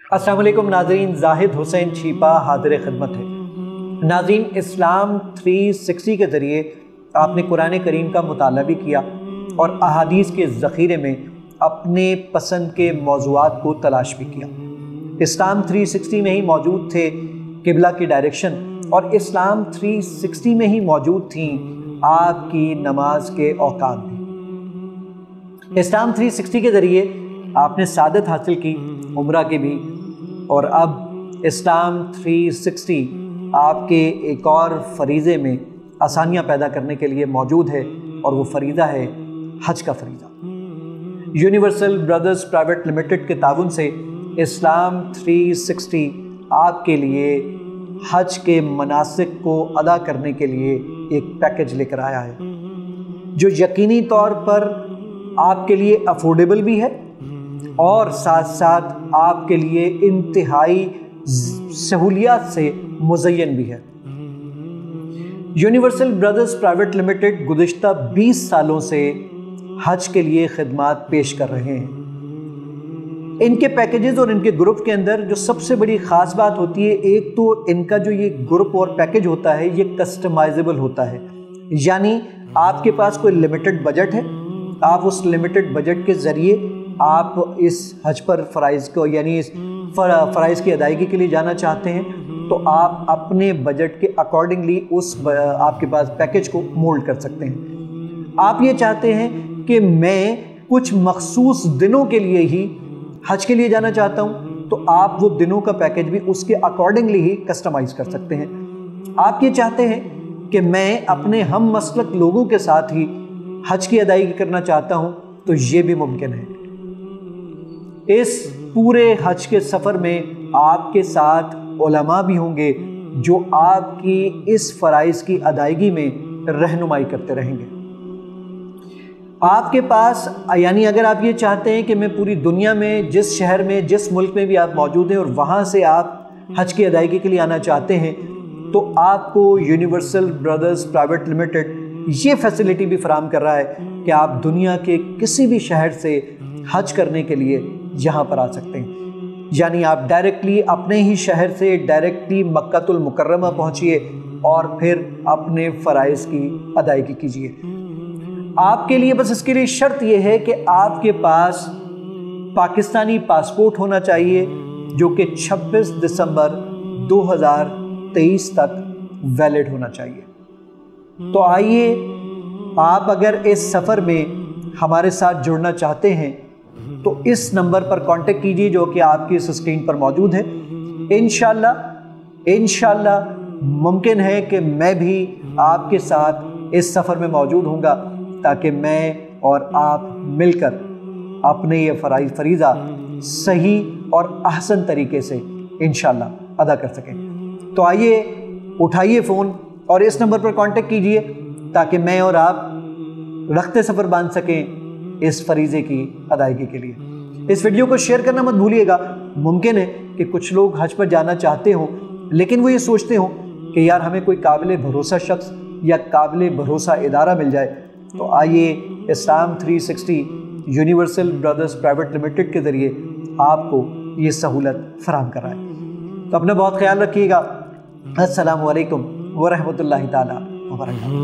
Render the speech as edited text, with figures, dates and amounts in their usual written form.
अस्सलाम वालेकुम नाज़रीन, जाहिद हुसैन छीपा हाज़िर खिदमत है। नाज़रीन, इस्लाम 360 के ज़रिए आपने कुरान करीम का मुताला भी किया और अहादीस के ज़ख़ीरे में अपने पसंद के मौज़ूआत को तलाश भी किया। इस्लाम 360 में ही मौजूद थे क़िबला की डायरेक्शन, और इस्लाम 360 में ही मौजूद थी आपकी नमाज के औकात भी। इस्लाम 360 के ज़रिए आपने सादत हासिल की उम्रा की भी, और अब इस्लाम 360 आपके एक और फरीज़े में आसानियाँ पैदा करने के लिए मौजूद है, और वो फरीज़ा है हज का फरीज़ा। यूनिवर्सल ब्रदर्स प्राइवेट लिमिटेड के ताउन से इस्लाम 360 आपके लिए हज के मनासिक को अदा करने के लिए एक पैकेज लेकर आया है, जो यकीनी तौर पर आपके लिए अफोर्डेबल भी है और साथ साथ आपके लिए इंतहाई सहूलियात से मुज़य्यन भी है। यूनिवर्सल ब्रदर्स प्राइवेट लिमिटेड गुज़िश्ता 20 सालों से हज के लिए खिदमात पेश कर रहे हैं। इनके पैकेजेस और इनके ग्रुप के अंदर जो सबसे बड़ी ख़ास बात होती है, एक तो इनका जो ये ग्रुप और पैकेज होता है ये कस्टमाइजेबल होता है, यानी आपके पास कोई लिमिटेड बजट है, आप उस लिमिटेड बजट के ज़रिए आप इस हज पर फ़राइज़ को, यानी इस फ़राइज़ की अदायगी के लिए जाना चाहते हैं, तो आप अपने बजट के अकॉर्डिंगली उस आपके पास पैकेज को मोल्ड कर सकते हैं। आप ये चाहते हैं कि मैं कुछ मखसूस दिनों के लिए ही हज के लिए जाना चाहता हूँ, तो आप वो दिनों का पैकेज भी उसके अकॉर्डिंगली ही कस्टमाइज़ कर सकते हैं। आप ये चाहते हैं कि मैं अपने हम मसलक लोगों के साथ ही हज की अदायगी करना चाहता हूँ, तो ये भी मुमकिन है। इस पूरे हज के सफ़र में आपके साथ उलमा भी होंगे जो आपकी इस फ़राइज़ की अदायगी में रहनुमाई करते रहेंगे। आपके पास, यानी अगर आप ये चाहते हैं कि मैं पूरी दुनिया में जिस शहर में जिस मुल्क में भी आप मौजूद हैं और वहाँ से आप हज की अदायगी के लिए आना चाहते हैं, तो आपको यूनिवर्सल ब्रदर्स प्राइवेट लिमिटेड ये फैसिलिटी भी फराहम कर रहा है कि आप दुनिया के किसी भी शहर से हज करने के लिए यहाँ पर आ सकते हैं। यानी आप डायरेक्टली अपने ही शहर से डायरेक्टली मक्कातुल मुकर्रमा पहुँचिए और फिर अपने फ़राइज़ की अदायगी कीजिए। आपके लिए बस इसके लिए शर्त यह है कि आपके पास पाकिस्तानी पासपोर्ट होना चाहिए, जो कि 26 दिसंबर 2023 तक वैलिड होना चाहिए। तो आइए, आप अगर इस सफ़र में हमारे साथ जुड़ना चाहते हैं तो इस नंबर पर कांटेक्ट कीजिए जो कि आपकी इस स्क्रीन पर मौजूद है। इंशाल्लाह मुमकिन है कि मैं भी आपके साथ इस सफ़र में मौजूद होऊंगा, ताकि मैं और आप मिलकर अपने ये फरीज़ा सही और अहसन तरीके से इंशाल्लाह अदा कर सकें। तो आइए, उठाइए फ़ोन और इस नंबर पर कांटेक्ट कीजिए ताकि मैं और आप रखते सफ़र बांध सकें इस फरीज़े की अदायगी के लिए। इस वीडियो को शेयर करना मत भूलिएगा। मुमकिन है कि कुछ लोग हज पर जाना चाहते हों, लेकिन वो ये सोचते हों कि यार हमें कोई काबिल भरोसा शख्स या काबिल भरोसा इदारा मिल जाए। तो आइए, इस्लाम 360 यूनिवर्सल ब्रदर्स प्राइवेट लिमिटेड के ज़रिए आपको ये सहूलत फराहम कराए। तो अपना बहुत ख्याल रखिएगा। अस्सलामु अलैकुम व रहमतुल्लाहि ताला व बरकातहू।